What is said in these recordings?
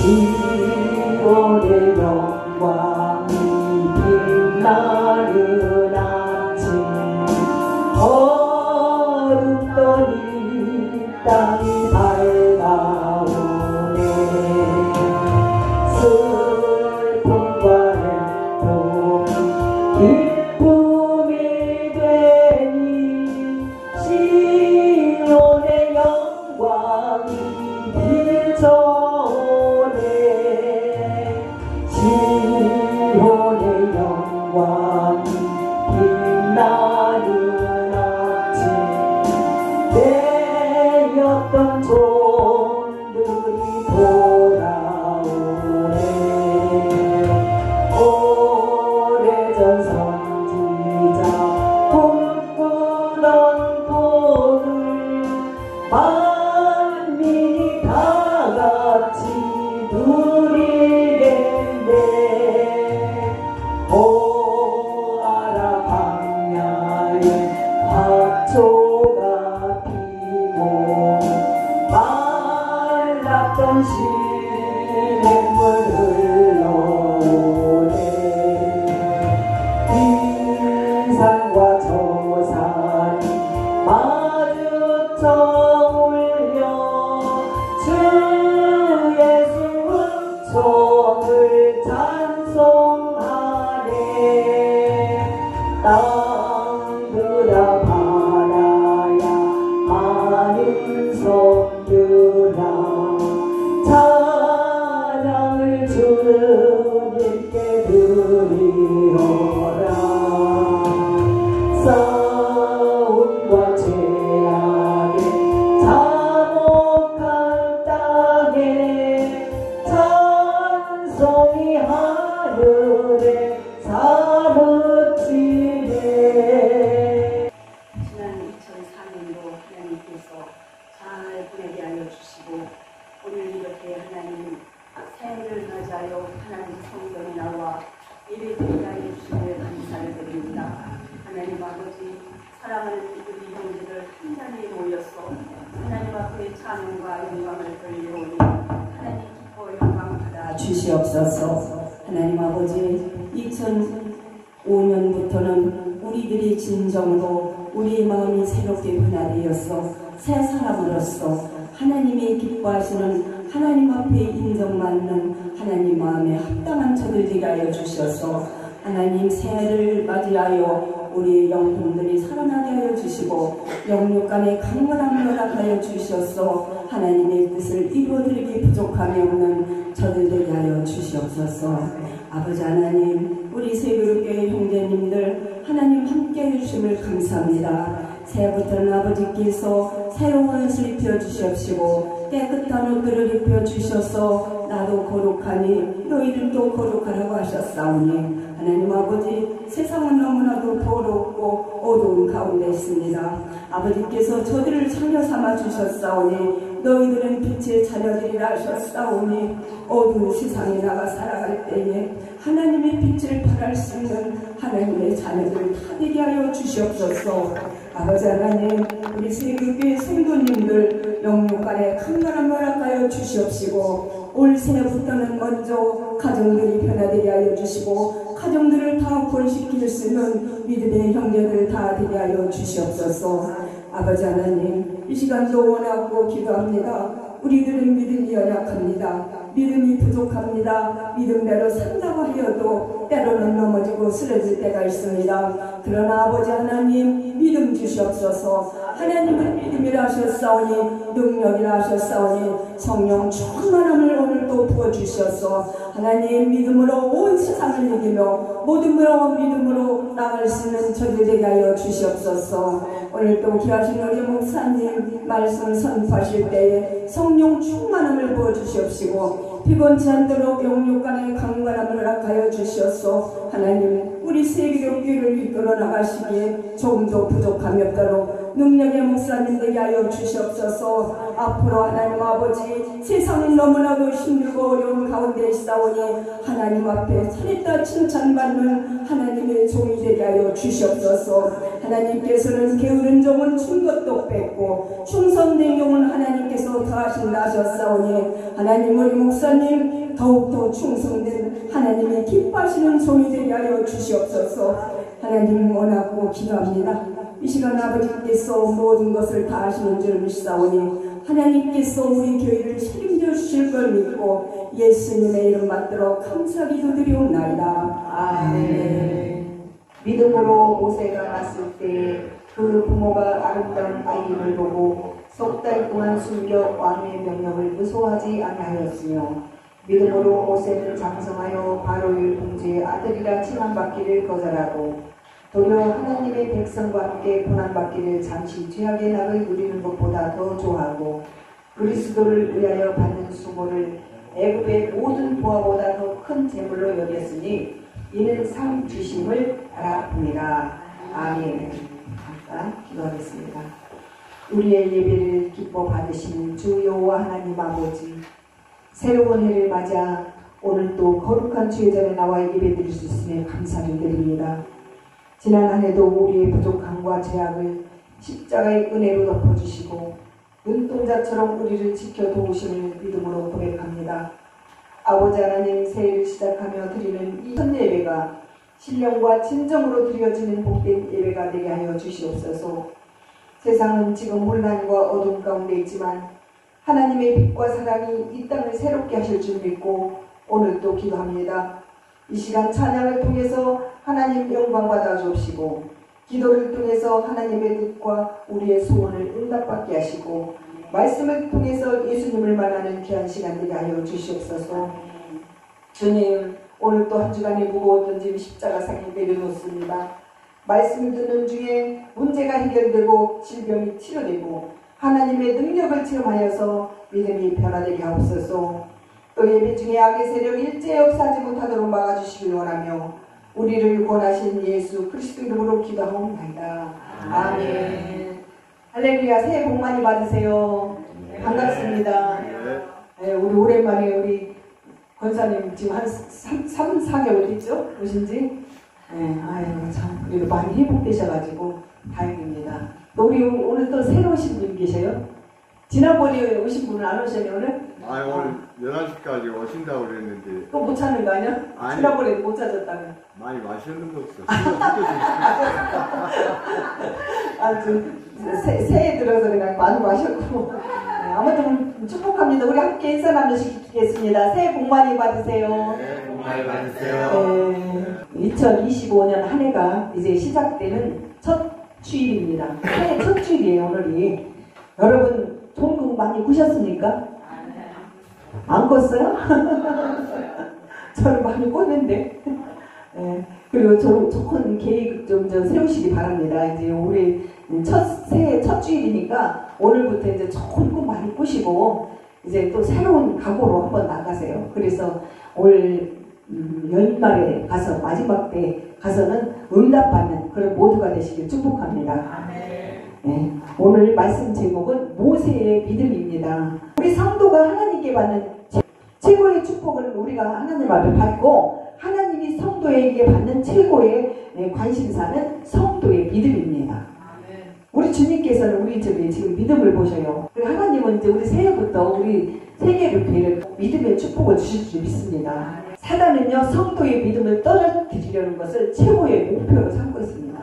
시온의 영광이 빛나는 아침 어둡던 이 땅이 밝아오네. 슬픔과 애통이 기쁨이 되니 시온의 영광이 비춰오네. 시온의 영광이 빛나는 아침 내였던 종들이 돌아오네. 오래전 선지자 꿈꾸던 꿈을 만민이 다같이 누리겠네. 오아라 광야에 화초가 피고 말랐던 시냇물 흘러오네. 이 산과 저 산이 마주쳐 울려 주 예수 은총을 찬송하네. 땅들아 바라야 많은 성들아 찬양을 주님께 드리어라. 싸움과 죄악에 참혹한 땅에 찬송이 하늘에 사무치네. 지난 2004년도 하나님께서 잘 보내게 하여 주시고 오늘 이렇게 하나님 새해를 맞이하여 하나님 성전에 나와 예배드리게 하여 주시며 감사를 드립니다. 하나님 아버지 사랑하는 우리 형제들 한 자리에 모여서 하나님 앞에 찬양과 영광을 돌려오니 하나님 기뻐 영광 받아 주시옵소서. 하나님 아버지 2005년부터는 우리들이 진정으로 우리의 마음이 새롭게 변화되었어 새 사람으로서 하나님이 기뻐하시는 하나님 앞에 인정받는 하나님 마음에 합당한 저들 되게 하여 주셔서 하나님 새해를 맞이하여 우리 영혼들이 살아나게 하여 주시고 영육간의 강건함을 허락하여 주셔서 하나님의 뜻을 이루어드리기 부족함이 없는 저들 되게 하여 주시옵소서. 아버지 하나님 우리 세그룹교회 형제님들 하나님 함께 해주심을 감사합니다. 새해부터는 아버지께서 새로운 옷을 입혀주시옵시고 깨끗한 옷들을 입혀주셔서 나도 거룩하니 너희들도 거룩하라고 하셨사오니 하나님 아버지 세상은 너무나도 더럽고 어두운 가운데 있습니다. 아버지께서 저들을 자녀 삼아 주셨사오니 너희들은 빛의 자녀들이라 하셨사오니 어두운 세상에 나가 살아갈 때에 하나님의 빛을 발할 수 있는 하나님의 자녀들 다 되게 하여 주시옵소서. 아버지 하나님 우리 세교교회 성도님들 영육간에 강건함을 허락하여 주시옵시고 올 새해부터는 먼저 가정들이 변화되게 하여 주시고 가정들을 다 구원시킬 수 있는 믿음의 형제들 다 되게 하여 주시옵소서. 아버지 하나님 이 시간도 원하고 기도합니다. 우리들은 믿음이 연약합니다. 믿음이 부족합니다. 믿음대로 산다고 하여도 때로는 넘어지고 쓰러질 때가 있습니다. 그러나 아버지 하나님 믿음 주시옵소서. 하나님은 믿음이라 하셨사오니 능력이라 하셨사오니 성령 충만함을 오늘도 부어주셔서 하나님 믿음으로 온 세상을 이기며 모든 믿음으로 나갈 수 있는 저들 되게 하여 주시옵소서. 오늘도 귀하신 우리 목사님 말씀 선포하실 때에 성령 충만함을 부어주시옵시고 피곤치 않도록 영육간의 강건함을 허락하여 주시옵소서. 하나님 우리 세계교회를 이끌어 나가시기에 조금도 부족함이 없도록 능력의 목사님들에게 하여 주시옵소서. 앞으로 하나님 아버지 세상은 너무나도 힘들고 어려운 가운데 있사오니 하나님 앞에 살했다 칭찬받는 하나님의 종이 되게 하여 주시옵소서. 하나님께서는 게으른 종은 준 것도 뺏고 충성된 종은 하나님께서 더하시 기뻐하신다 하셨사오니 하나님 우리 목사님 더욱더 충성된 하나님의 기뻐하시는 손이 되게 하여 주시옵소서. 하나님 원하고 기도합니다. 이 시간 아버지께서 모든 것을 다 하시는 줄 믿사오니 하나님께서 우리 교회를 책임져 주실 걸 믿고 예수님의 이름 받들어 감사 기도드리옵나이다. 아멘. 믿음으로 모세가 났을 때 그 부모가 아름다운 아이를 보고 석 달 동안 숨겨 왕의 명령을 무소하지 아니하였으며 믿음으로 모세는 장성하여 바로의 공주의 아들이라 칭함받기를 거절하고 도리어 하나님의 백성과 함께 고난받기를 잠시 죄악의 낙을 누리는 것보다 더 좋아하고 그리스도를 위하여 받는 수고를 애굽의 모든 보화보다 더 큰 재물로 여겼으니 이는 상 주심을 알아봅니다. 아멘. 잠깐 기도하겠습니다. 우리의 예배를 기뻐 받으시는 주 여호와 하나님 아버지, 새로운 해를 맞아 오늘 또 거룩한 주의 전에 나와 예배드릴 수 있음에 감사를 드립니다. 지난 한 해도 우리의 부족함과 죄악을 십자가의 은혜로 덮어주시고 눈동자처럼 우리를 지켜 도우심을 믿음으로 고백합니다. 아버지 하나님, 새해를 시작하며 드리는 이 첫 예배가 신령과 진정으로 드려지는 복된 예배가 되게 하여 주시옵소서. 세상은 지금 혼란과 어둠 가운데 있지만 하나님의 빛과 사랑이 이 땅을 새롭게 하실 줄 믿고 오늘도 기도합니다. 이 시간 찬양을 통해서 하나님 영광 받아 주옵시고 기도를 통해서 하나님의 뜻과 우리의 소원을 응답받게 하시고 말씀을 통해서 예수님을 만나는 귀한 시간 되게 하여 주시옵소서. 주님, 오늘 또 한 주간의 무거웠던 짐 십자가상에 내려놓습니다. 말씀을 듣는 중에 문제가 해결되고 질병이 치료되고 하나님의 능력을 체험하여서 믿음이 변화되게 하옵소서. 또 예배 중에 악의 세력 일제 역사하지 못하도록 막아주시길 원하며 우리를 구원하신 예수 그리스도 이름으로 기도하옵나이다. 아멘. 할렐루야. 새해 복 많이 받으세요. 반갑습니다. 우리 오랜만에 우리 권사님 지금 한 3, 4개월 됐죠? 오신지? 아유, 참, 그래도 많이 회복되셔가지고 다행입니다. 또 우리 오늘 또 새로 오신 분 계셔요? 지난번에 오신 분은 안 오셨네요, 오늘? 오늘 11시까지 오신다고 그랬는데. 또 못 찾는 거 아니야? 아니. 지난번에도 못 찾았다며. 많이 마셨는 거 없어. 새해 들어서 그냥 많이 마셨고. 아무튼 축복합니다. 우리 함께 인사 나누시겠습니다. 새해 복 많이 받으세요. 네, 복 많이 받으세요. 2025년 한 해가 이제 시작되는 첫 주일입니다. 새해 첫 주일이에요, 오늘이. 여러분, 좋은 거 많이 꾸셨습니까? 안 꿨어요? 저는 많이 꿨는데. 그리고 좋은 계획 좀 세우시기 바랍니다. 이제 올해 새해 첫 주일이니까 오늘부터 이제 좋은 꿈 많이 꾸시고 이제 또 새로운 각오로 한번 나가세요. 그래서 올 연말에 가서 마지막 때 가서는 응답받는 그런 모두가 되시길 축복합니다. 네, 오늘 말씀 제목은 모세의 믿음입니다. 우리 성도가 하나님께 받는 최고의 축복을 우리가 하나님 앞에 받고 하나님이 성도에게 받는 최고의 관심사는 성도의 믿음입니다. 우리 주님께서는 우리 집에 지금 믿음을 보셔요. 하나님은 이제 우리 새해부터 우리 세계교회를 믿음의 축복을 주실 줄 믿습니다. 사단은요, 성도의 믿음을 떨어뜨리려는 것을 최고의 목표로 삼고 있습니다.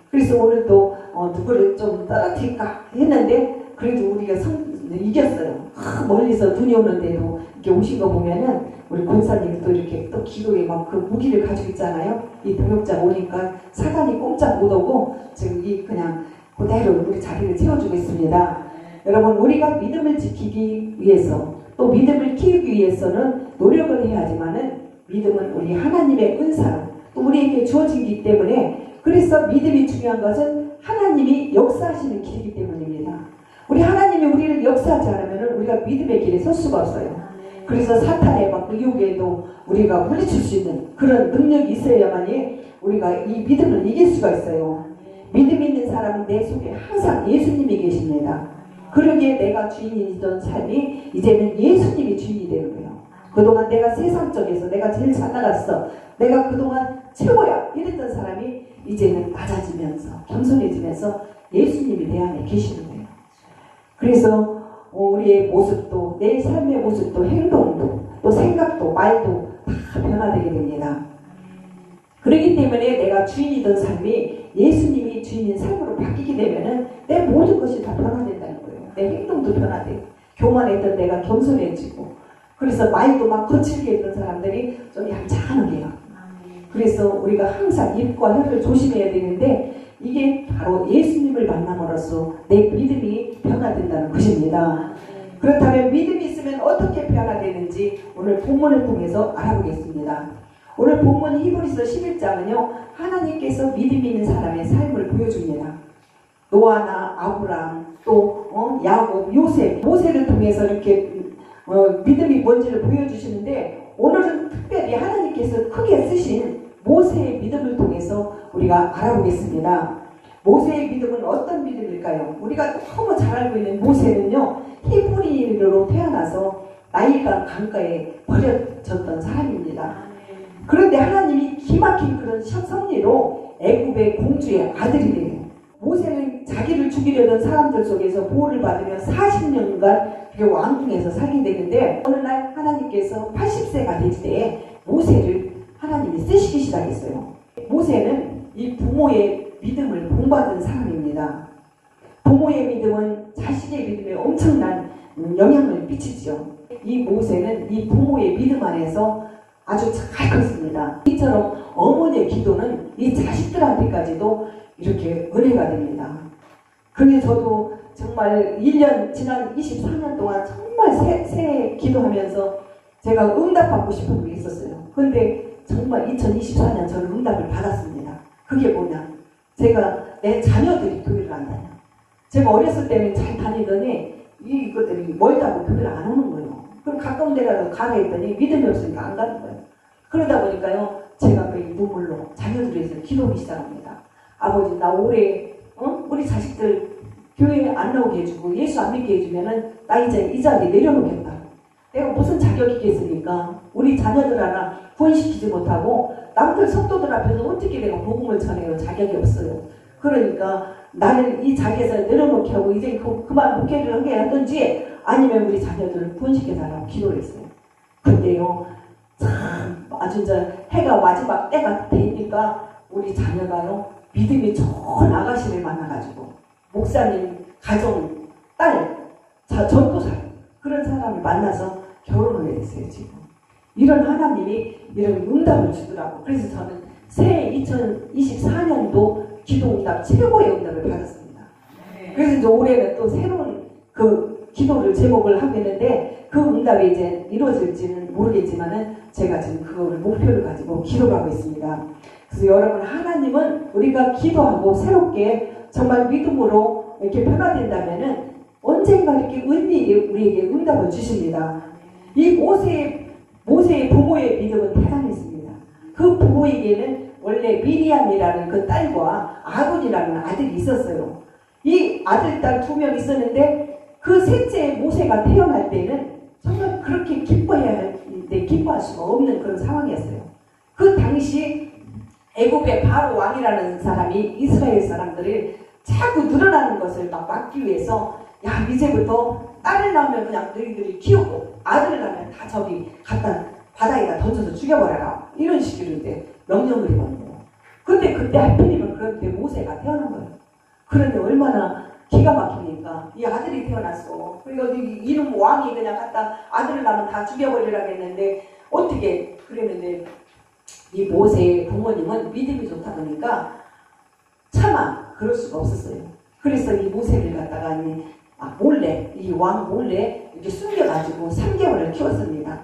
그래서 오늘도 누구를 좀 떨어뜨릴까 했는데 그래도 우리가 이겼어요. 멀리서 눈이 오는데도 이렇게 오신 거 보면은 우리 권사님이 또 이렇게 또 기도에 막 그 무기를 가지고 있잖아요. 이 동역자 오니까 사단이 꼼짝 못 오고 지금 그냥 그대로 우리 자리를 채워주겠습니다. 여러분, 우리가 믿음을 지키기 위해서 또 믿음을 키우기 위해서는 노력을 해야 하지만은 믿음은 우리 하나님의 은사로 또 우리에게 주어지기 때문에 그래서 믿음이 중요한 것은 하나님이 역사하시는 길이기 때문입니다. 우리 하나님이 우리를 역사하지 않으면 우리가 믿음의 길에 설 수가 없어요. 그래서 사탄의 막 의욕에도 우리가 물리칠 수 있는 그런 능력이 있어야만이 우리가 이 믿음을 이길 수가 있어요. 믿음 있는 사람은 내 속에 항상 예수님이 계십니다. 그러기에 내가 주인이던 삶이 이제는 예수님이 주인이 되는 거예요. 그동안 내가 세상적에서 내가 제일 잘 나갔어, 내가 그동안 최고야 이랬던 사람이 이제는 낮아지면서 겸손해지면서 예수님이 내 안에 계시는 거예요. 그래서 우리의 모습도, 내 삶의 모습도, 행동도, 또 생각도, 말도 다 변화되게 됩니다. 그렇기 때문에 내가 주인이던 삶이 예수님이 주인인 삶으로 바뀌게 되면은 내 모든 것이 다 변화된다는 거예요. 내 행동도 변화되고, 교만했던 내가 겸손해지고, 그래서 말도 막 거칠게 했던 사람들이 좀 얌전하게 해요. 그래서 우리가 항상 입과 혀를 조심해야 되는데, 이게 바로 예수님을 만남으로써 내 믿음이 변화된다는 것입니다. 그렇다면 믿음이 있으면 어떻게 변화되는지 오늘 본문을 통해서 알아보겠습니다. 오늘 본문 히브리서 11장은요, 하나님께서 믿음 있는 사람의 삶을 보여줍니다. 노아나 아브라함, 또 야곱, 요셉, 모세를 통해서 이렇게 믿음이 뭔지를 보여주시는데, 오늘은 특별히 하나님께서 크게 쓰신 모세의 믿음을 통해서 우리가 알아보겠습니다. 모세의 믿음은 어떤 믿음일까요? 우리가 너무 잘 알고 있는 모세는요, 히브리인으로 태어나서 나일강 강가에 버려졌던 사람입니다. 그런데 하나님이 기막힌 그런 섭리로 애굽의 공주의 아들이 돼요. 모세는 자기를 죽이려던 사람들 속에서 보호를 받으며 40년간 왕궁에서 살게 되는데, 어느 날 하나님께서 80세가 될 때 모세를 하나님이 쓰시기 시작했어요. 모세는 이 부모의 믿음을 본받은 사람입니다. 부모의 믿음은 자식의 믿음에 엄청난 영향을 미치죠. 이 모세는 이 부모의 믿음 안에서 아주 잘 컸습니다. 이처럼 어머니의 기도는 이 자식들한테까지도 이렇게 은혜가 됩니다. 그래서 저도 정말 1년 지난 24년 동안 정말 새 기도하면서 제가 응답받고 싶은 게 있었어요. 근데 정말 2024년 저는 응답을 받았습니다. 그게 뭐냐? 제가 내 자녀들이 교회를 안 다녀. 제가 어렸을 때는 잘 다니더니 이것들이 멀다고 교회를 안 오는 거예요. 그럼 가까운 데라도 가라 했더니 믿음이 없으니까 안 가는 거예요. 그러다 보니까요, 제가 그 눈물로 자녀들을 위해서 기도하기 시작합니다. 아버지, 나 올해 우리 자식들 교회에 안 나오게 해주고 예수 안 믿게 해주면은 나 이제 이 자리에 내려놓겠다. 내가 무슨 자격이 있겠습니까? 우리 자녀들 하나 구원시키지 못하고 남들 성도들 앞에서 어떻게 내가 복음을 전해요? 자격이 없어요. 그러니까 나는 이 자리에서 내려놓게 하고 이제 그만 목회를 하게 하든지, 아니면 우리 자녀들을 구원시켜달라고 기도를 했어요. 근데요, 참 아주 이제 해가 마지막 때가 되니까 우리 자녀가요, 믿음이 좋은 아가씨를 만나가지고 목사님 가정 딸 전도사 그런 사람을 만나서 결혼을 했어요. 지금 이런 하나님이 이런 응답을 주더라고. 그래서 저는 새해 2024년도 기도 응답 최고의 응답을 받았습니다. 그래서 이제 올해는 또 새로운 그 기도를 제목을 하고 있는데, 그 응답이 이제 이루어질지는 모르겠지만은 제가 지금 그거를 목표를 가지고 기도하고 있습니다. 그래서 여러분, 하나님은 우리가 기도하고 새롭게 정말 믿음으로 이렇게 변화된다면은 언젠가 이렇게 은밀히 우리에게 응답을 주십니다. 이 모세의 부모의 믿음은 대단했습니다. 그 부모에게는 원래 미리암이라는 그 딸과 아론이라는 아들이 있었어요. 이 아들, 딸 2명 있었는데, 그 셋째 모세가 태어날 때는 정말 그렇게 기뻐해야 하는데 기뻐할 수가 없는 그런 상황이었어요. 그 당시 애굽의 바로 왕이라는 사람이 이스라엘 사람들을 자꾸 늘어나는 것을 막기 위해서, 야, 이제부터 딸을 낳으면 그냥 너희들이 키우고 아들을 낳으면 다 저기 갖다 바다에다 던져서 죽여버려라, 이런 식으로 이제 명령을 해버린 거예요. 근데 그때 하필이면 그런데 모세가 태어난 거예요. 그런데 얼마나 기가 막히니까 이 아들이 태어났어. 그리고 이놈 왕이 그냥 갖다 아들을 낳으면 다 죽여버리라고 했는데, 어떻게 그랬는데, 이 모세의 부모님은 믿음이 좋다 보니까 차마 그럴 수가 없었어요. 그래서 이 모세를 갖다가 몰래, 이 왕 몰래 이렇게 숨겨가지고 3개월을 키웠습니다.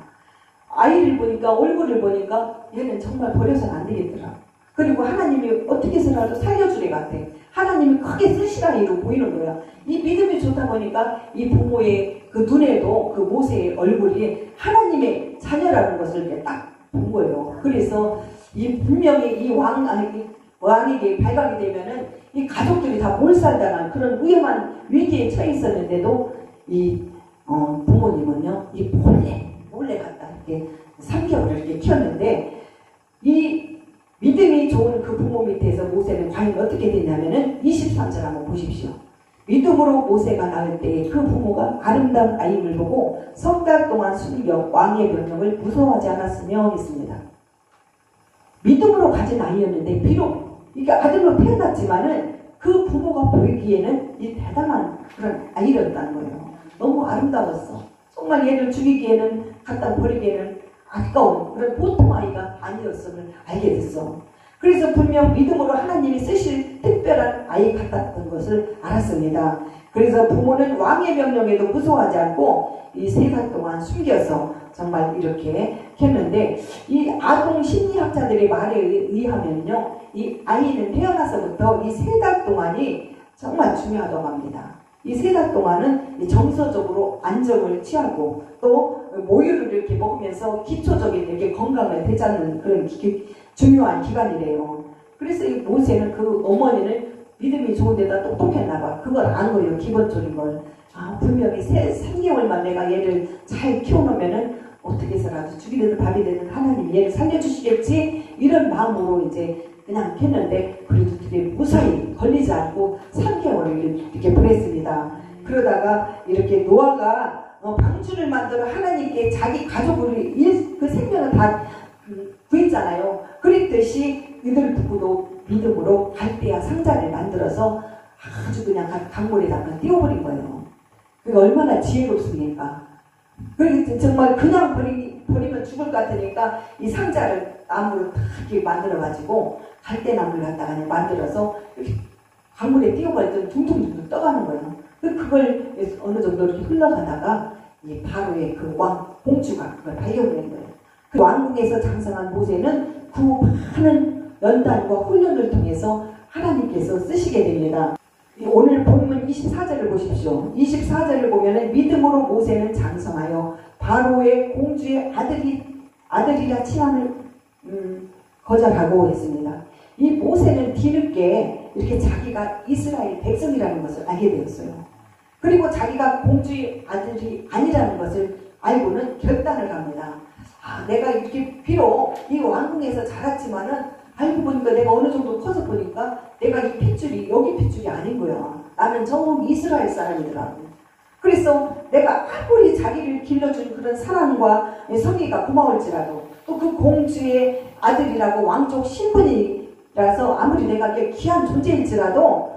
아이를 보니까, 얼굴을 보니까 얘는 정말 버려서는 안 되겠더라. 그리고 하나님이 어떻게 해서라도 살려주래 같아. 하나님이 크게 쓰시라 이로 보이는 거야. 이 믿음이 좋다 보니까 이 부모의 그 눈에도 그 모세의 얼굴이 하나님의 자녀라는 것을 이렇게 딱 본 거예요. 그래서 이 분명히 이 왕에게 발각이 되면은 이 가족들이 다 몰살당한 그런 위험한 위기에 처해 있었는데도 이 부모님은요, 이 몰래 갖다 이렇게 3개월을 이렇게 키웠는데, 이 믿음이 좋은 그 부모 밑에서 모세는 과연 어떻게 됐냐면은 23절 한번 보십시오. 믿음으로 모세가 낳을 때 그 부모가 아름다운 아이를 보고 석 달 동안 숨겨 왕의 명령을 무서워하지 않았으며 했습니다. 믿음으로 가진 아이였는데 비록 이게 아들로 태어났지만은 그 부모가 보이기에는 이 대단한 그런 아이였다는 거예요. 너무 아름다웠어. 정말 얘를 죽이기에는 갖다 버리기에는 아까운 그런 보통 아이가 아니었음을 알게 됐어. 그래서 분명 믿음으로 하나님이 쓰실 특별한 아이 같았던 것을 알았습니다. 그래서 부모는 왕의 명령에도 무서워하지 않고 이 3달 동안 숨겨서 정말 이렇게 했는데, 이 아동 심리학자들의 말에 의하면요, 이 아이는 태어나서부터 이 3달 동안이 정말 중요하다고 합니다. 이 3달 동안은 정서적으로 안정을 취하고 또 모유를 이렇게 먹으면서 기초적인 이렇게 건강을 되찾는 그런 중요한 기간이래요. 그래서 이 모세는 그 어머니는 믿음이 좋은데다 똑똑했나 봐. 그걸 안 거예요. 기본적인 걸. 아, 분명히 3개월만 내가 얘를 잘 키워놓으면은 어떻게 해서라도 죽이 되든 밥이 되든 하나님이 얘를 살려주시겠지, 이런 마음으로 이제 그냥 했는데, 그래도 되게 무사히 걸리지 않고 3개월을 이렇게 보냈습니다. 그러다가 이렇게 노아가 방주를 만들어 하나님께 자기 가족을 그 생명을 다 구했잖아요. 그랬듯이 이들 누구도 믿음으로 갈대와 상자를 만들어서 아주 그냥 강물에다가 띄워버린 거예요. 그게 얼마나 지혜롭습니까? 그리고 정말 그냥 버리면 죽을 것 같으니까 이 상자를 나무로 딱 이렇게 만들어가지고 갈대나무를 갖다가 만들어서 강물에 띄워버렸더니 둥둥둥 떠가는 거예요. 그걸 어느 정도 이렇게 흘러가다가 이 바로의 그 왕 공주가 그걸 발견된 거예요. 그 왕궁에서 장성한 모세는 그 많은 연단과 훈련을 통해서 하나님께서 쓰시게 됩니다. 오늘 본문 24절을 보십시오. 24절을 보면은 믿음으로 모세는 장성하여 바로의 공주의 아들이라 칭함을 거절하고 했습니다. 이 모세는 뒤늦게 이렇게 자기가 이스라엘 백성이라는 것을 알게 되었어요. 그리고 자기가 공주의 아들이 아니라는 것을 알고는 결단을 합니다. 아, 내가 이렇게 비록 이 왕궁에서 자랐지만은 알고 보니까 내가 어느 정도 커서 보니까 내가 이 핏줄이 여기 핏줄이 아닌 거야. 나는 저 이스라엘 사람이더라고. 그래서 내가 아무리 자기를 길러준 그런 사랑과 성의가 고마울지라도 또 그 공주의 아들이라고 왕족 신분이라서 아무리 내가 귀한 존재일지라도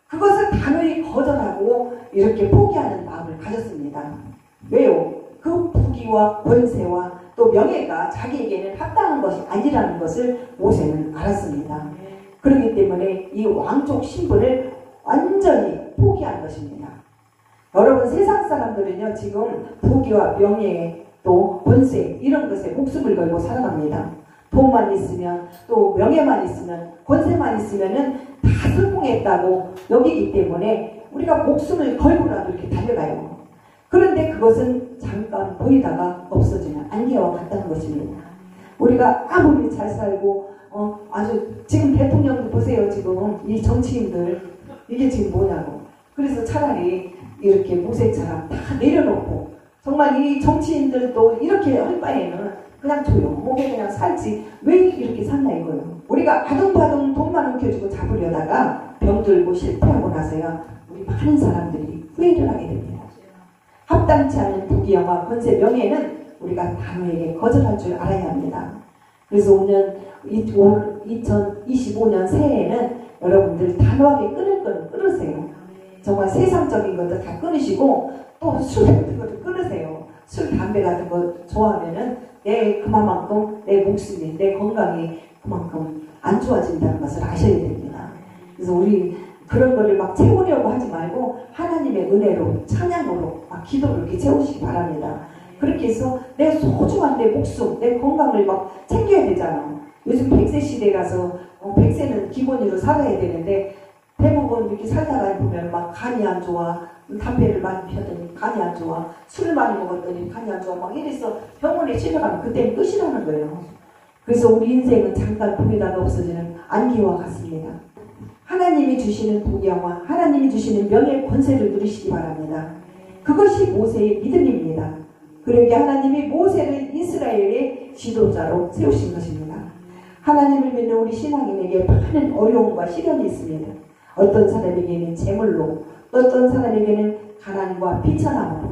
그것을 단호히 거절하고 이렇게 포기하는 마음을 가졌습니다. 왜요? 그 부귀와 권세와 또 명예가 자기에게는 합당한 것이 아니라는 것을 모세는 알았습니다. 그렇기 때문에 이 왕족 신분을 완전히 포기한 것입니다. 여러분, 세상 사람들은요, 지금 부귀와 명예 또 권세 이런 것에 목숨을 걸고 살아갑니다. 돈만 있으면 또 명예만 있으면 권세만 있으면은 다 성공했다고 여기기 때문에 우리가 목숨을 걸고라도 이렇게 달려가요. 그런데 그것은 잠깐 보이다가 없어지는 안개와 같다는 것입니다. 우리가 아무리 잘 살고 아주 지금 대통령도 보세요. 지금 이 정치인들 이게 지금 뭐냐고. 그래서 차라리 이렇게 모세처럼 다 내려놓고 정말 이 정치인들도 이렇게 할 바에는 그냥 조용하게 그냥 살지 왜 이렇게 살나 이거예요. 우리가 아둥바둥 돈만 움켜쥐고 잡으려다가 병들고 실패하고 나서야 우리 많은 사람들이 후회를 하게 됩니다. 합당치 않은 부귀영화 권세 명예는 우리가 단호하게 거절할 줄 알아야 합니다. 그래서 오늘 2025년 새해에는 여러분들 단호하게 끊을 건 끊으세요. 정말 세상적인 것도 다 끊으시고 또 술 같은 것도 끊으세요. 술, 담배 같은 거 좋아하면은 그만큼 내 목숨이, 내 건강이 그만큼 안 좋아진다는 것을 아셔야 됩니다. 그래서 우리 그런 거를 막 채우려고 하지 말고 하나님의 은혜로, 찬양으로 막 기도를 이렇게 채우시기 바랍니다. 그렇게 해서 내 소중한 내 목숨, 내 건강을 막 챙겨야 되잖아. 요즘 100세 시대라서 100세는 기본으로 살아야 되는데 대부분 이렇게 살다가 보면 막 간이 안 좋아, 담배를 많이 피웠더니 간이 안 좋아, 술을 많이 먹었더니 간이 안 좋아, 막 이래서 병원에 실려가면 그때는 끝이라는 거예요. 그래서 우리 인생은 잠깐 보이다가 없어지는 안개와 같습니다. 하나님이 주시는 부귀영화, 하나님이 주시는 명예 권세를 누리시기 바랍니다. 그것이 모세의 믿음입니다. 그러기에 하나님이 모세를 이스라엘의 지도자로 세우신 것입니다. 하나님을 믿는 우리 신앙인에게 많은 어려움과 시련이 있습니다. 어떤 사람에게는 재물로, 어떤 사람에게는 가난과 비천함으로.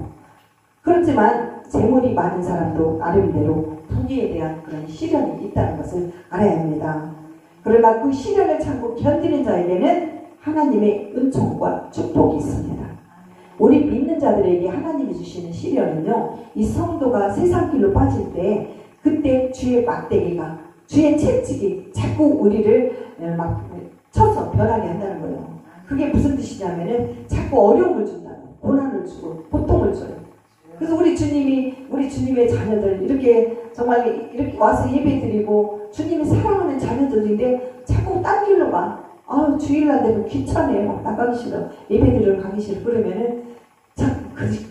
그렇지만 재물이 많은 사람도 나름대로 부귀에 대한 그런 시련이 있다는 것을 알아야 합니다. 그러나 그 시련을 참고 견디는 자에게는 하나님의 은총과 축복이 있습니다. 우리 믿는 자들에게 하나님이 주시는 시련은요, 이 성도가 세상 길로 빠질 때 그때 주의 막대기가, 주의 채찍이 자꾸 우리를 막 쳐서 변하게 한다는 거예요. 그게 무슨 뜻이냐면은 자꾸 어려움을 준다는 거예요. 고난을 주고 고통을 줘요. 그래서 우리 주님의 자녀들 이렇게 정말 이렇게 와서 예배드리고 주님이 사랑하는 자녀들인데 자꾸 딴 길로 가. 주일날 되면 귀찮아요. 막 나가기 싫어. 예배드리러 가기 싫어. 그러면은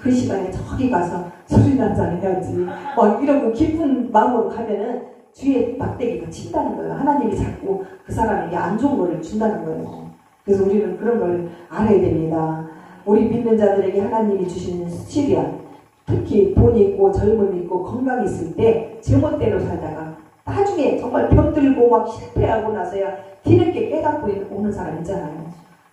그 시간에 저기 가서 술이나 한잔 해야지. 막 이러고 기쁜 마음으로 가면은 주의 막대기가 친다는 거예요. 하나님이 자꾸 그 사람에게 안 좋은 거를 준다는 거예요. 그래서 우리는 그런 걸 알아야 됩니다. 우리 믿는 자들에게 하나님이 주시는 시련, 특히 돈이 있고 젊음이 있고 건강이 있을 때 제멋대로 살다가 나중에 정말 병들고 막 실패하고 나서야 뒤늦게 깨닫고 오는 사람 있잖아요.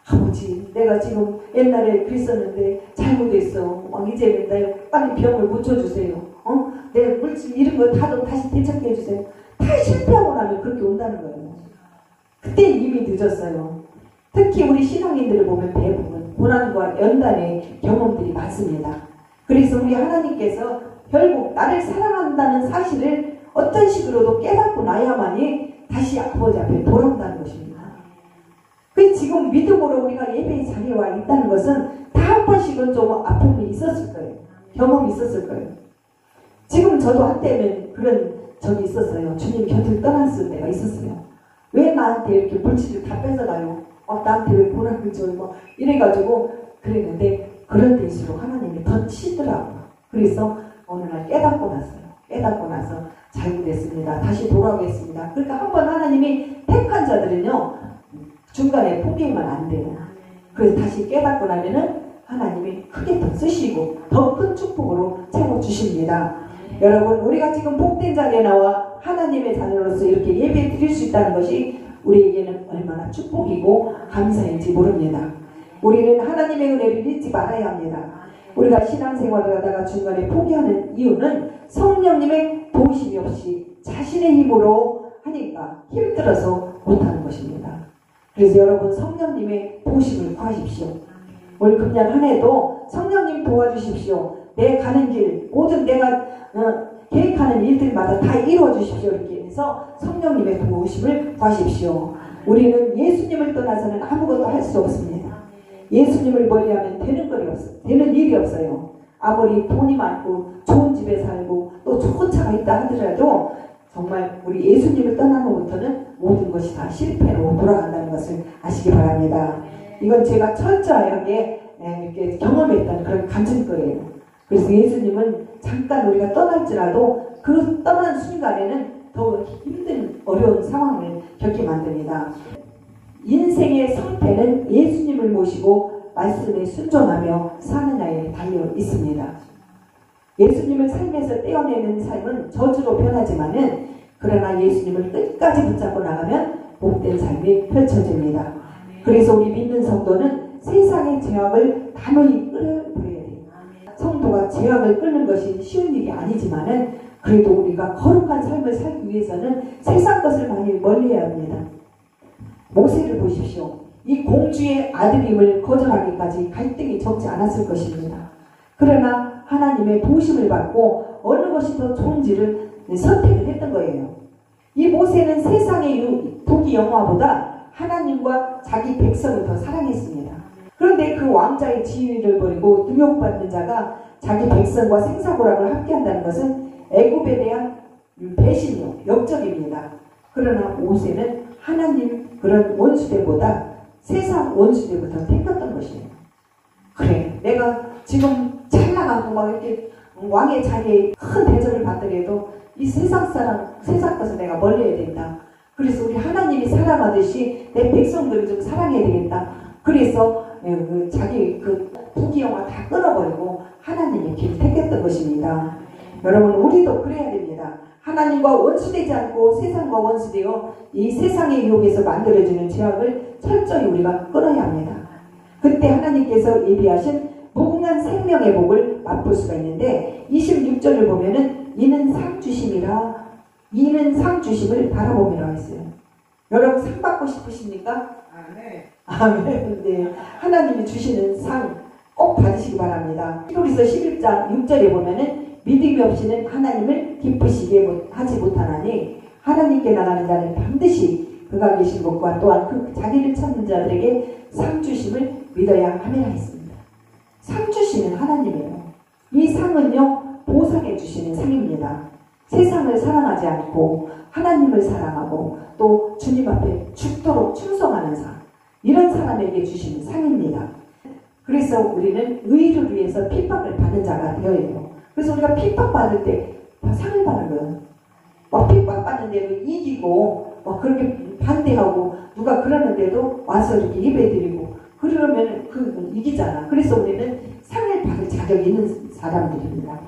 아버지, 내가 지금 옛날에 그랬었는데 잘못했어. 막 이제는 내 빨리 병을 고쳐주세요. 내 물질 이런 거 다 좀 다시 되찾게 해주세요. 다 실패하고 나면 그렇게 온다는 거예요. 그때 이미 늦었어요. 특히 우리 신앙인들을 보면 대부분 고난과 연단의 경험들이 많습니다. 그래서 우리 하나님께서 결국 나를 사랑한다는 사실을 어떤 식으로도 깨닫고 나야만이 다시 아버지 앞에 돌아온다는 것입니다. 그 지금 믿음으로 우리가 예배의 자리에 와 있다는 것은 다 한 번씩은 좀 아픔이 있었을 거예요. 경험이 있었을 거예요. 지금 저도 한때는 그런 적이 있었어요. 주님 곁을 떠났을 때가 있었어요. 왜 나한테 이렇게 물질을 다 뺏어가요? 나한테 왜 고난을 줘요? 막 이래가지고 그랬는데 그런 데일수록 하나님이 더 치더라고요. 그래서 어느 날 깨닫고 났어요. 깨닫고 나서 잘못했습니다. 다시 돌아오겠습니다. 그러니까 한번 하나님이 택한 자들은요, 중간에 포기하면 안 돼요. 그래서 다시 깨닫고 나면은 하나님이 크게 더 쓰시고 더 큰 축복으로 채워주십니다. 여러분, 우리가 지금 복된 자리에 나와 하나님의 자녀로서 이렇게 예배 드릴 수 있다는 것이 우리에게는 얼마나 축복이고 감사인지 모릅니다. 우리는 하나님의 은혜를 잊지 말아야 합니다. 우리가 신앙생활을 하다가 중간에 포기하는 이유는 성령님의 도우심이 없이 자신의 힘으로 하니까 힘들어서 못하는 것입니다. 그래서 여러분, 성령님의 도우심을 구하십시오. 올 금년 한 해도 성령님 도와주십시오. 내 가는 길, 모든 내가 계획하는 일들마다 다 이루어주십시오. 이렇게 해서 성령님의 도우심을 구하십시오. 우리는 예수님을 떠나서는 아무것도 할 수 없습니다. 예수님을 멀리하면 되는 일이 없어요. 아무리 돈이 많고 좋은 집에 살고 또 좋은 차가 있다 하더라도 정말 우리 예수님을 떠난 후부터는 모든 것이 다 실패로 돌아간다는 것을 아시기 바랍니다. 이건 제가 철저하게 이렇게 경험했던 그런 감증거예요. 그래서 예수님은 잠깐 우리가 떠날지라도 그 떠난 순간에는 더 힘든 어려운 상황을 겪게 만듭니다. 인생의 성패는 예수님을 모시고 말씀에 순종하며 사느냐에 달려 있습니다. 예수님을 삶에서 떼어내는 삶은 저주로 변하지만은 그러나 예수님을 끝까지 붙잡고 나가면 복된 삶이 펼쳐집니다. 그래서 우리 믿는 성도는 세상의 죄악을 단호히 끌어버려야 돼요. 성도가 죄악을 끊는 것이 쉬운 일이 아니지만은 그래도 우리가 거룩한 삶을 살기 위해서는 세상 것을 많이 멀리해야 합니다. 모세를 보십시오. 이 공주의 아들임을 거절하기까지 갈등이 적지 않았을 것입니다. 그러나 하나님의 도우심을 받고 어느 것이 더 좋은지를 선택을 했던 거예요. 이 모세는 세상의 부귀 영화보다 하나님과 자기 백성을 더 사랑했습니다. 그런데 그 왕자의 지위를 버리고 능욕받는 자가 자기 백성과 생사고락을 함께한다는 것은 애굽에 대한 배신력, 역적입니다. 그러나 모세는 하나님 그런 원수대보다 세상 원수대부터 택했던 것이에요. 그래, 내가 지금 잘 나가고 막 이렇게 왕의 자리에 큰 대접을 받더라도 이 세상 것을 내가 멀리해야 된다. 그래서 우리 하나님이 사랑하듯이 내 백성들을 좀 사랑해야 되겠다. 그래서 자기 그 부귀영화 다 끊어버리고 하나님의 길을 택했던 것입니다. 여러분, 우리도 그래야 됩니다. 하나님과 원수되지 않고 세상과 원수되어 이 세상의 유혹에서 만들어지는 죄악을 철저히 우리가 끊어야 합니다. 그때 하나님께서 예비하신 무궁한 생명의 복을 맛볼 수가 있는데 26절을 보면은 이는 상 주심을 바라보미라 했어요. 여러분 상 받고 싶으십니까? 아멘. 네. 하나님이 주시는 상 꼭 받으시기 바랍니다. 히브리서 11장 6절에 보면은 믿음이 없이는 하나님을 기쁘시게 하지 못하나니 하나님께 나가는 자는 반드시 그가 계신 것과 또한 그 자기를 찾는 자들에게 상 주심을 믿어야 함이라 했습니다. 상 주시는 하나님이에요. 이 상은요 보상해 주시는 상입니다. 세상을 사랑하지 않고 하나님을 사랑하고 또 주님 앞에 죽도록 충성하는 상, 이런 사람에게 주시는 상입니다. 그래서 우리는 의를 위해서 핍박을 받는 자가 되어야 해요. 그래서 우리가 핍박받을 때 상을 받는 거예요. 막 핍박받는데도 이기고 막 그렇게 반대하고 누가 그러는데도 와서 이렇게 예배드리고 그러면 그 이기잖아. 그래서 우리는 상을 받을 자격이 있는 사람들입니다.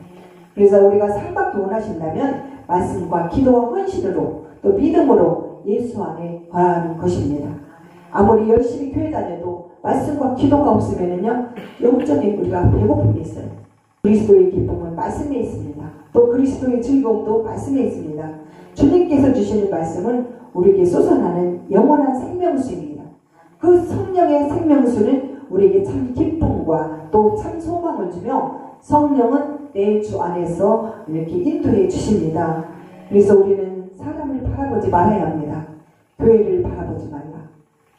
그래서 우리가 상 받기 원하신다면 말씀과 기도와 헌신으로 또 믿음으로 예수 안에 거하는 것입니다. 아무리 열심히 교회 다녀도 말씀과 기도가 없으면은요 영적인 우리가 배고픔이 있어요. 그리스도의 기쁨은 말씀에 있습니다. 또 그리스도의 즐거움도 말씀에 있습니다. 주님께서 주시는 말씀은 우리에게 솟아나는 영원한 생명수입니다. 그 성령의 생명수는 우리에게 참 기쁨과 또 참 소망을 주며 성령은 내 주 안에서 이렇게 인도해 주십니다. 그래서 우리는 사람을 바라보지 말아야 합니다. 교회를 바라보지 말라.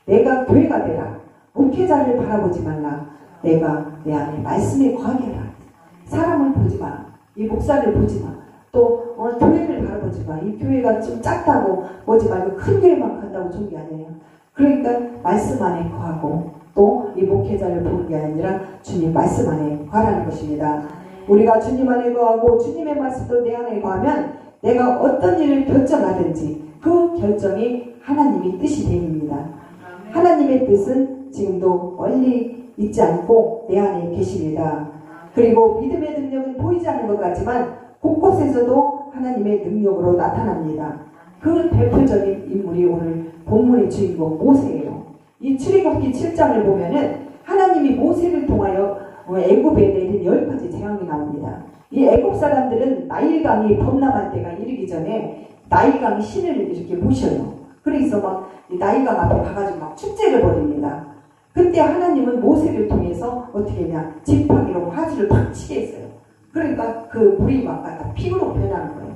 내가 교회가 되라. 목회자를 바라보지 말라. 내가 내 안에 말씀에 거하게 하라. 사람을 보지 마. 이 목사를 보지 마. 또 교회를 바라보지 마. 이 교회가 좀 작다고 보지 말고 큰 교회만 간다고 좋은 게 아니에요. 그러니까 말씀 안에 거하고 또 이 목회자를 보는 게 아니라 주님 말씀 안에 거하라는 것입니다. 우리가 주님 안에 거하고 주님의 말씀도 내 안에 거하면 내가 어떤 일을 결정하든지 그 결정이 하나님의 뜻이 됩니다. 하나님의 뜻은 지금도 멀리 있지 않고 내 안에 계십니다. 그리고 믿음의 능력은 보이지 않는 것 같지만 곳곳에서도 하나님의 능력으로 나타납니다. 그 대표적인 인물이 오늘 본문의 주인공 모세예요. 이 출애굽기 7장을 보면은 하나님이 모세를 통하여 애굽에 내린 10가지 재앙이 나옵니다. 이 애굽 사람들은 나일강이 범람할 때가 이르기 전에 나일강 신을 이렇게 모셔요. 그래서 막 나일강 앞에 가가지고 막 축제를 벌입니다. 그때 하나님은 모세를 통해서 어떻게 했냐, 지팡이로 화질을 팍 치게 했어요. 그러니까 그 물이 막 피부로 변하는 거예요.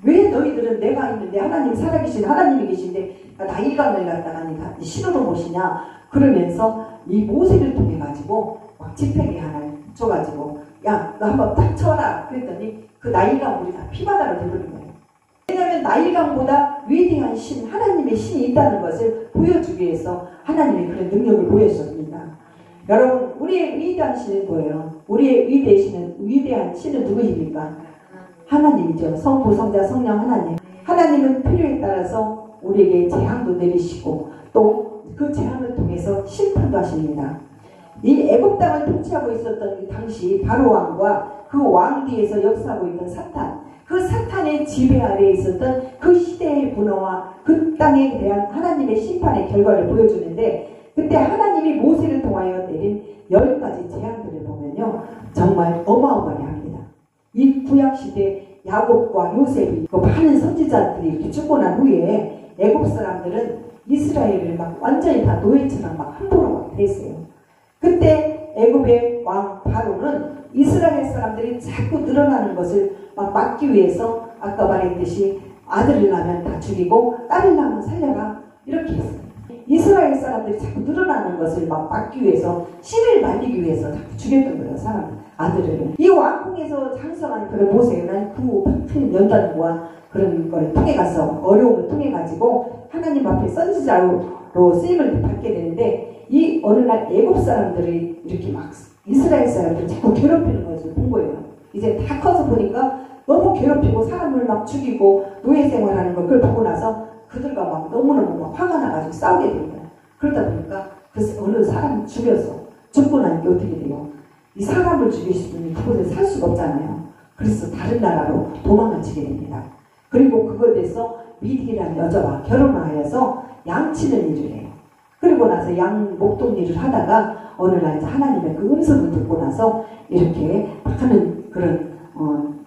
왜 너희들은 내가 있는데 하나님 살아계신 하나님이 계신데 나일강을 갖다가 신으로 모시냐, 그러면서 이 모세를 통해 가지고 막 지팡이 하나 줘가지고 야 너 한번 딱 쳐라 그랬더니 그 나일강 물이 다 피바다로 되버린 거예요. 왜냐하면 나일강보다 위대한 신, 하나님의 신이 있다는 것을 보여주기 위해서 하나님의 그런 능력을 보여줬습니다. 여러분, 우리의 위대한 신은 뭐예요? 우리의 위대한 신은 누구입니까? 하나님이죠. 성부, 성자, 성령 하나님. 하나님은 필요에 따라서 우리에게 재앙도 내리시고 또 그 재앙을 통해서 심판도 하십니다. 이 애굽 땅을 통치하고 있었던 당시 바로 왕과 그 왕 뒤에서 역사하고 있던 사탄, 그 사탄의 지배 아래에 있었던 그 시대의 분노와 그 땅에 대한 하나님의 심판의 결과를 보여주는데, 그때 하나님이 모세를 통하여 내린 10가지 재앙들을 보면요 정말 어마어마하게 합니다. 이 구약시대 야곱과 요셉이 그 많은 선지자들이 이렇게 죽고 난 후에 애굽 사람들은 이스라엘을 막 완전히 다 노예처럼 막 함부로 막 됐어요. 그때 애굽의 왕 바로는 이스라엘 사람들이 자꾸 늘어나는 것을 막 막기 위해서 아까 말했듯이 아들을 낳으면 다 죽이고 딸을 낳으면 살려라 이렇게 했어요. 이스라엘 사람들이 자꾸 늘어나는 것을 막 막기 위해서, 씨를 말리기 위해서 자꾸 죽였던 거예요, 아들을. 이 왕궁에서 장성한 그런 모세는 그 큰 연단과 그런 걸 통해 가서, 어려움을 통해 가지고 하나님 앞에 선지자로 쓰임을 받게 되는데, 이 어느 날 애굽 사람들이 이렇게 막 이스라엘 사람들을 자꾸 괴롭히는 것을 본 거예요. 이제 다 커서 보니까 너무 괴롭히고 사람을 막 죽이고 노예 생활하는 걸, 그걸 보고 나서 그들과 막 너무너무 막 화가 나가지고 싸우게 된 거야. 그러다 보니까 그 어느 사람을 죽여서, 죽고 나니까 어떻게 돼요? 이 사람을 죽이시면 그곳에 살 수가 없잖아요. 그래서 다른 나라로 도망을 치게 됩니다. 그리고 그것에서 미디라는 여자와 결혼을 하여서 양치는 일을 해요. 그리고 나서 양 목동 일을 하다가 어느 날 이제 하나님의 그 음성을 듣고 나서 이렇게 하는 그런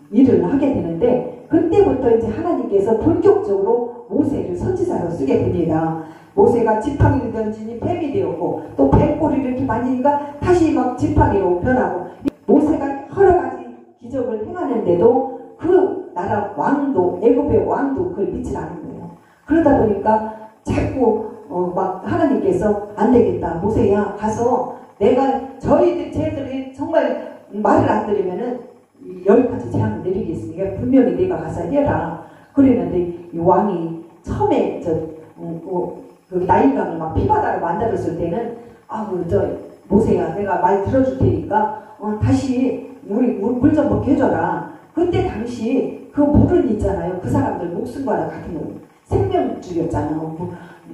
일을 하게 되는데, 그때부터 이제 하나님께서 본격적으로 모세를 선지자로 쓰게 됩니다. 모세가 지팡이를 던지니 뱀이 되었고, 또 뱀꼬리를 이렇게 만지니까 다시 막 지팡이로 변하고, 모세가 여러 가지 기적을 행하는데도 그 나라 왕도, 애굽의 왕도 그걸 믿지 않은 거예요. 그러다 보니까 자꾸 막 하나님께서 안 되겠다, 모세야 가서 내가 쟤들이 정말 말을 안 들으면은 여기까지 재앙을 내리겠으니까 분명히 내가 가서 해라. 그랬는데 이 왕이 처음에 그 나일강을 막 피바다로 만들었을 때는 모세야 내가 말 들어줄 테니까 다시 물 좀 먹게 해줘라. 그때 당시 그 물은 있잖아요. 그 사람들 목숨과 같은 거 생명줄이었잖아.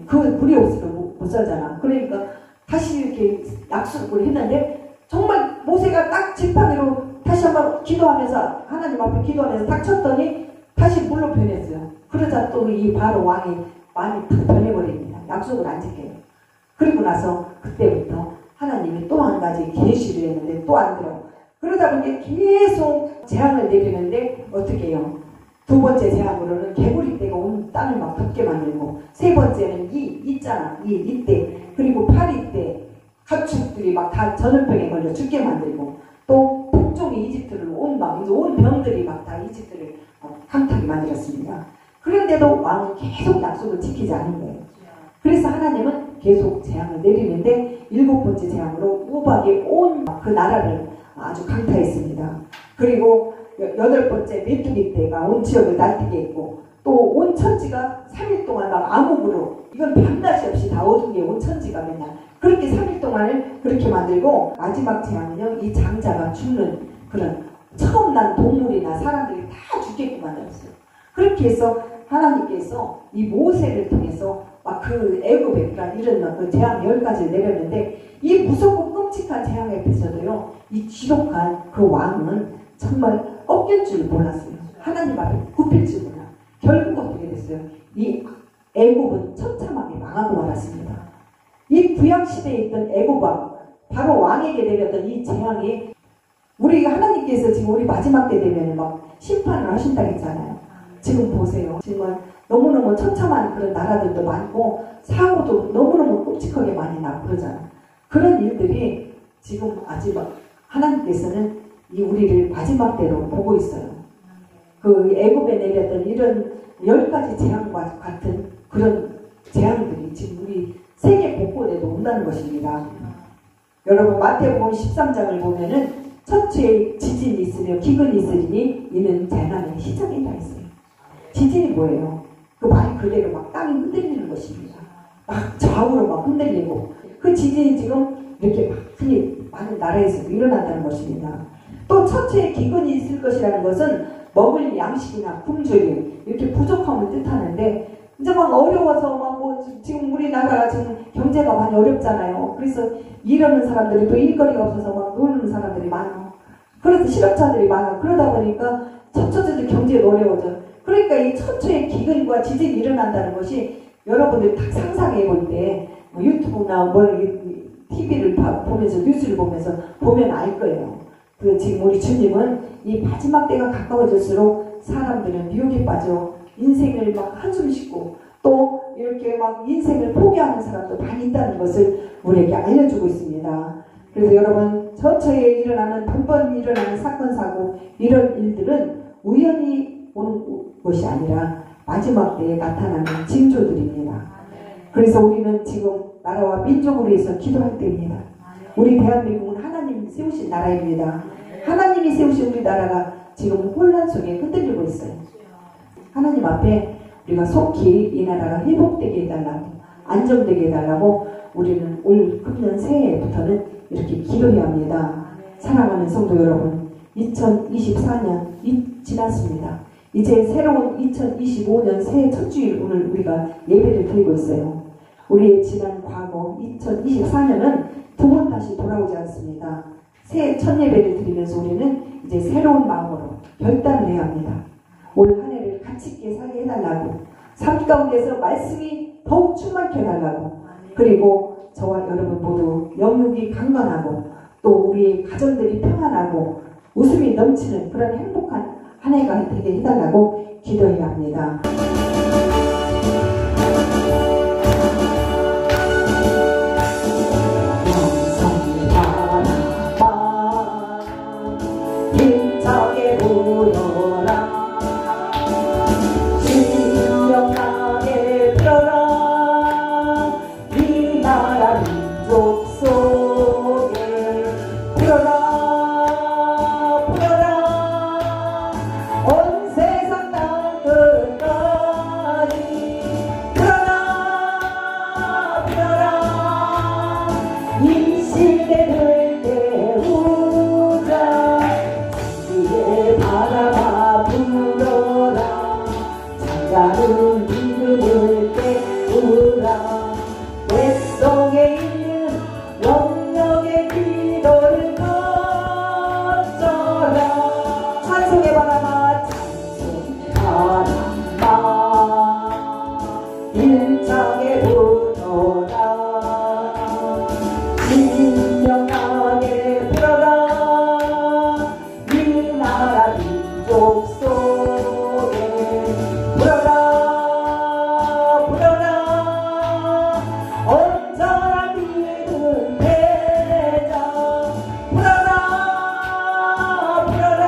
그 물이 없으면 못 살잖아. 그러니까 다시 이렇게 약속을 했는데 정말 모세가 딱 지팡이로 다시 한번 기도하면서 하나님 앞에 기도하면서 딱 쳤더니 다시 물로 변했어요. 그러자 또 이 바로 왕이 많이 탁 변해버립니다. 약속을 안 지켜요. 그리고 나서 그때부터 하나님이 또 한 가지 계시를 했는데 또 안 들어. 그러다 보니 계속 재앙을 내리는데 어떻게 해요? 두 번째 재앙으로는 개구리 떼가 온 땅을 막 덮게 만들고, 세 번째는 이때, 그리고 파리 때 가축들이 막 다 전염병에 걸려 죽게 만들고, 또 북쪽의 이집트를 온 병들이 막 다 이집트를 강타하게 만들었습니다. 그런데도 왕은 계속 약속을 지키지 않은 거예요. 그래서 하나님은 계속 재앙을 내리는데, 7번째 재앙으로 우박이 온 그 나라를 아주 강타했습니다. 그리고 8번째 메뚜기 떼가 온 지역을 날뛰게 했고, 또 온 천지가 3일 동안 막 암흑으로, 이건 밤낮이 없이 다 어두운 게 온 천지가 맨날 그렇게 3일 동안을 그렇게 만들고, 마지막 재앙은요, 이 장자가 죽는 그런 처음 난 동물이나 사람들이 다 죽게끔 만들었어요. 그렇게 해서 하나님께서 이 모세를 통해서 막 그 애굽에 이런 그 재앙 10가지를 내렸는데, 이 무섭고 끔찍한 재앙에 앞에서도요, 이 지독한 그 왕은 정말 꺾일 줄 몰랐어요. 하나님 앞에 굽힐 줄 몰라. 결국 어떻게 됐어요? 이 애굽은 처참하게 망하고 말았습니다. 이 구약시대에 있던 애굽 왕, 바로 왕에게 내렸던 이 재앙이, 우리 하나님께서 지금 우리 마지막 때 되면 막 심판을 하신다 했잖아요. 지금 보세요. 정말 너무너무 처참한 그런 나라들도 많고, 사고도 너무너무 끔찍하게 많이 나고 그러잖아요. 그런 일들이 지금 아직 하나님께서는 이 우리를 마지막 때로 보고 있어요. 그 애굽에 내렸던 이런 10가지 재앙과 같은 그런 재앙들이 지금 우리 세계 곳곳에도 온다는 것입니다. 여러분, 마태복음 13장을 보면은 천추에 지진이 있으며 기근이 있으니 이는 재난의 시작이라 했어요. 지진이 뭐예요? 그 말 그대로 막 땅이 흔들리는 것입니다. 막 좌우로 막 흔들리고, 그 지진이 지금 이렇게 많은 나라에서도 일어난다는 것입니다. 또 천추에 기근이 있을 것이라는 것은 먹을 양식이나 굶주림, 이렇게 부족함을 뜻하는데, 이제 막 어려워서 지금 우리나라가 지금 경제가 많이 어렵잖아요. 그래서 일하는 사람들이 또 일거리가 없어서 막 노는 사람들이 많아. 그래서 실업자들이 많아. 그러다 보니까 천천히 경제가 어려워져. 그러니까 이 천추의 기근과 지진이 일어난다는 것이, 여러분들이 딱 상상해 볼 때 유튜브나 TV를 보면서, 뉴스를 보면서 보면 알 거예요. 지금 우리 주님은 이 마지막 때가 가까워질수록 사람들은 미혹에 빠져 인생을 막 한숨 쉬고, 또 이렇게 막 인생을 포기하는 사람도 많이 있다는 것을 우리에게 알려주고 있습니다. 그래서 여러분, 전처에 일어나는 단번 일어나는 사건 사고, 이런 일들은 우연히 오는 것이 아니라 마지막 때에 나타나는 징조들입니다. 그래서 우리는 지금 나라와 민족을 위해서 기도할 때입니다. 우리 대한민국은 하나님이 세우신 나라입니다. 하나님이 세우신 우리 나라가 지금 혼란 속에 흔들리고 있어요. 하나님 앞에 우리가 속히 이 나라가 회복되게 해달라고, 안정되게 해달라고 우리는 올 금년 새해부터는 이렇게 기도해야 합니다. 사랑하는 성도 여러분, 2024년 지났습니다. 이제 새로운 2025년 새해 첫 주일 오늘 우리가 예배를 드리고 있어요. 우리의 지난 과거 2024년은 두 번 다시 돌아오지 않습니다. 새해 첫 예배를 드리면서 우리는 이제 새로운 마음으로 결단을 해야 합니다. 올 한 해를 가치 있게 살게 해달라고, 삶 가운데서 말씀이 더욱 충만케 해달라고, 그리고 저와 여러분 모두 영육이 강건하고 또 우리의 가정들이 평안하고 웃음이 넘치는 그런 행복한 한 해가 되게 해달라고 기도해야 합니다. 힘차게 불어라 신명나게 불어라 이 나라 민족 속에 불어라 불어라 온 세상 땅 끝까지 불어라 불어라 이 시대를 깨우자 바라봐 불어라 잠자는 믿음을 깨우라 내 속에 있는 영역의 기도를 던져라 찬송의 바람아 찬송의 바람아 힘차게 불어라 신명나게 불어라 이 나라 민족 속에 불어라 불어라 온전한 믿음 되자 불어라 불어라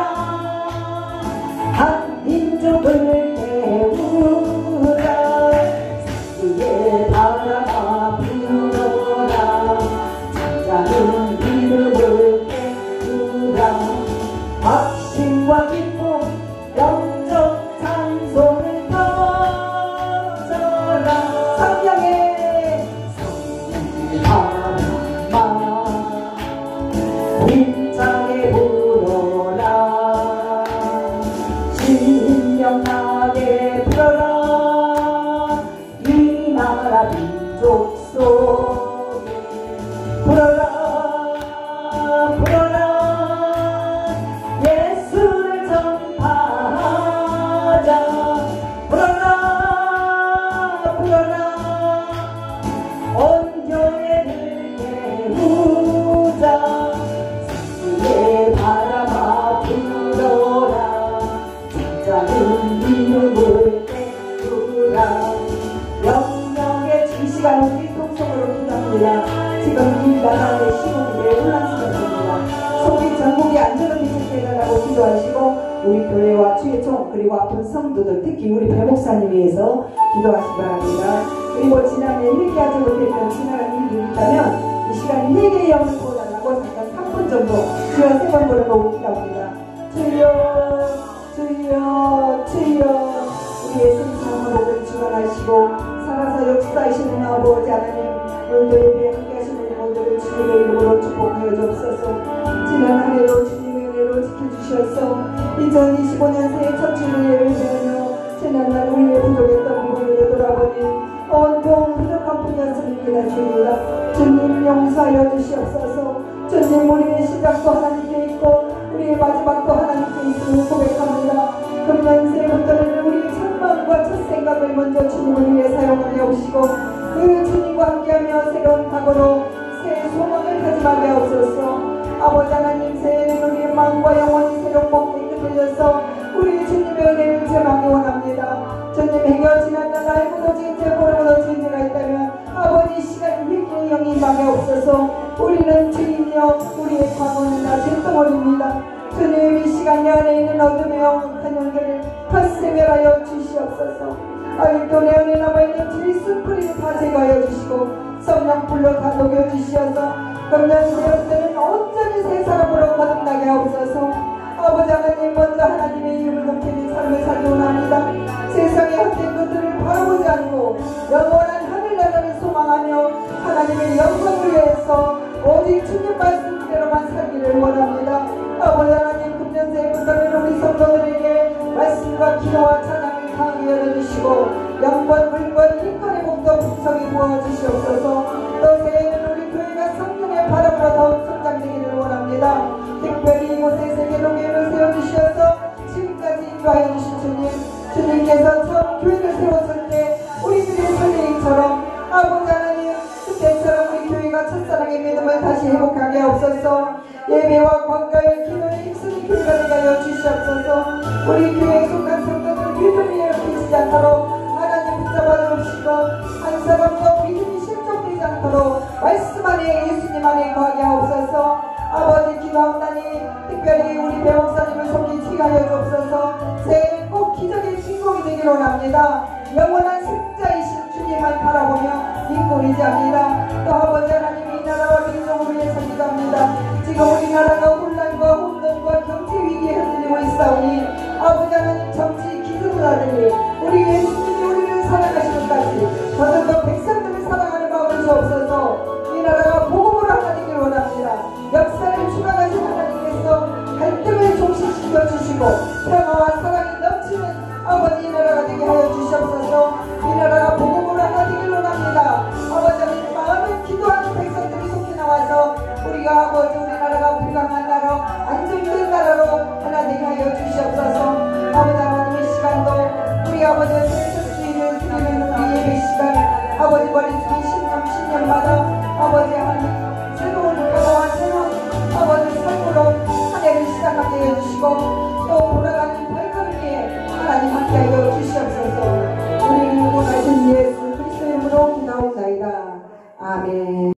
한 민족을 깨우라 사기에 바라봐 불어라 잠자는 믿음을 깨우라 박심과 기쁨 영적 찬송을 던져라 성령의 바람아 힘차게 불어라 신명나게 불어라 이 나라 민족 속에 불어라 불어라 예수를 전파하자 불어라 불어라 온 교회를 깨우자 사기에 바라봐 불어라 잠자는 믿음을 깨우라 영영의 이 시간 우리 통성으로 기도합니다. 지금 이 나라의 시국에 혼란스럽습니다. 속이 전국에 안전을 비치게 해달라고 기도하시고 우리 교회와 주의총 그리고 아픈 성도들 특히 우리 배목사님 위해서 기도하시기 바랍니다. 그리고 지난해 회개하지 못했던 지나간 일이 있다면 이 시간 회개의 영을 보달라고 잠깐 3분 정도 주여 3번 부르고 기도합니다. 주여 주여 주여 우리의 승천으로 주관하시고 살아서 역사하시는 아버지 하나님 오늘도 예배에 함께하시는 모두를 주님의 이름으로 축복하여 주옵소서. 지난 한 해도 주님의 은혜로 지켜주셔서 2025년 새해 첫 주를 예배하며 지난날 우리의 부족했던 부분을 되돌아보니 온통 부족한 뿐이었음을 깨닫습니다. 주님 용서하여 주시옵소서. 주님 우리의 시작도 하나님께 있고 우리의 마지막도 하나님께 있음을 고백합니다. 금년 새해부터는 우리의 첫마음과 첫 생각을 먼저 주님을 위해 사용하게 하시고 그 주님과 함께하며 새로운 각오로 새 소망을 다짐하게 하옵소서. 아버지 하나님 새해는 우리의 마음과 영혼이 새로운 목에 이끌려서 우리 주님의 은혜를 제망하기 원합니다. 주님 행여 지난날 알고도 지은 죄 모르고도 지은 죄가 있다면 아버지 시간 회개의 영이 임하게 없어서 우리는 주인이여 우리의 광원은 낮은 덩어리입니다. 주님 이 시간 내 안에 있는 어둠의 영악한 연결을 파쇄멸하여 주시옵소서. 아직도 내 안에 남아있는 죄의 뿌리를 다 제거하여 주시고 성령 불로 다 녹여주시어서 금년 새해부터는 온전히 새 사람으로 거듭나게 하옵소서. 아버지 하나님 먼저 하나님의 이름을 높이는 삶을 살기 원합니다. 세상의 헛된 것들을 바라보지 않고 영원한 하늘나라를 소망하며 하나님의 영광을 위해서 오직 주님 말씀대로만 살기를 원합니다. 아버지 하나님 금년 새해부터는 우리 성도들에게 말씀과 기도와 찬양을 강하게 열어주시고 영권, 물권, 인권의 복도 풍성히 부어주시옵소서. 또 새해에는 우리 교회가 성령의 바람으로 더욱 성장되기를 원합니다. 특별히 이곳에 세계동회를 세워주셔서 지금까지 인도하여 주신 주님, 주님께서 처음 교회를 세웠을 때 우리들의 설레임처럼 아버지 하나님 그때처럼 우리 교회 우리 교회에 속한 성도들 믿음이 깨지지 않도록 하나님 붙잡아 주시고 한 사람도 믿음이 실종되지 않도록 말씀 안에 예수님 안에 거하게 하옵소서. 아버지 기도하옵나니 특별히 우리 배목사님을 속히 취하여 주옵소서. 새해는 꼭 기적의 신공이 되기를 원합니다. 영원한 생자이신 주님만 바라보며 믿고 의지합니다. 또 아버지 하나님 이 나라와 민족을 위해서 기도합니다. 지금 우리나라가 혼란과 혼돈과 경제 위기에 흔들리고 있사오니 아버지 하나님 정치 기득자들이 우리 예수님이 우리를 사랑하신 것까지 더더더 백성들을 사랑하는 마음을 주옵소서. 이 나라가 복음으로 하나 되기를 원합니다. 역사를 주관하신 하나님께서 갈등을 종식시켜 주시고 평화와 사랑이 넘치는 아버지 이 나라가 되게 하여 주시옵소서. 이 나라가 복음으로 하나 되기를 원합니다. 아버지 하나님 마음을 기도하는 백성들이 속히 나와서 우리가 아버지 우리나라가 불강한 나라 안정된 나라로 하나 되게 하여 주시옵소서. 아버지 하나님 이 시간도 우리 아버지의 세수주의를 드리는 우리 예배 시간 아버지 머리숙이 신년마다 아버지 하나님 새로운 각오와 새로운 아버지 삶으로 한 해를 시작하게 해주시고 또 돌아가는 발걸음에 하나님 함께하여 주시옵소서.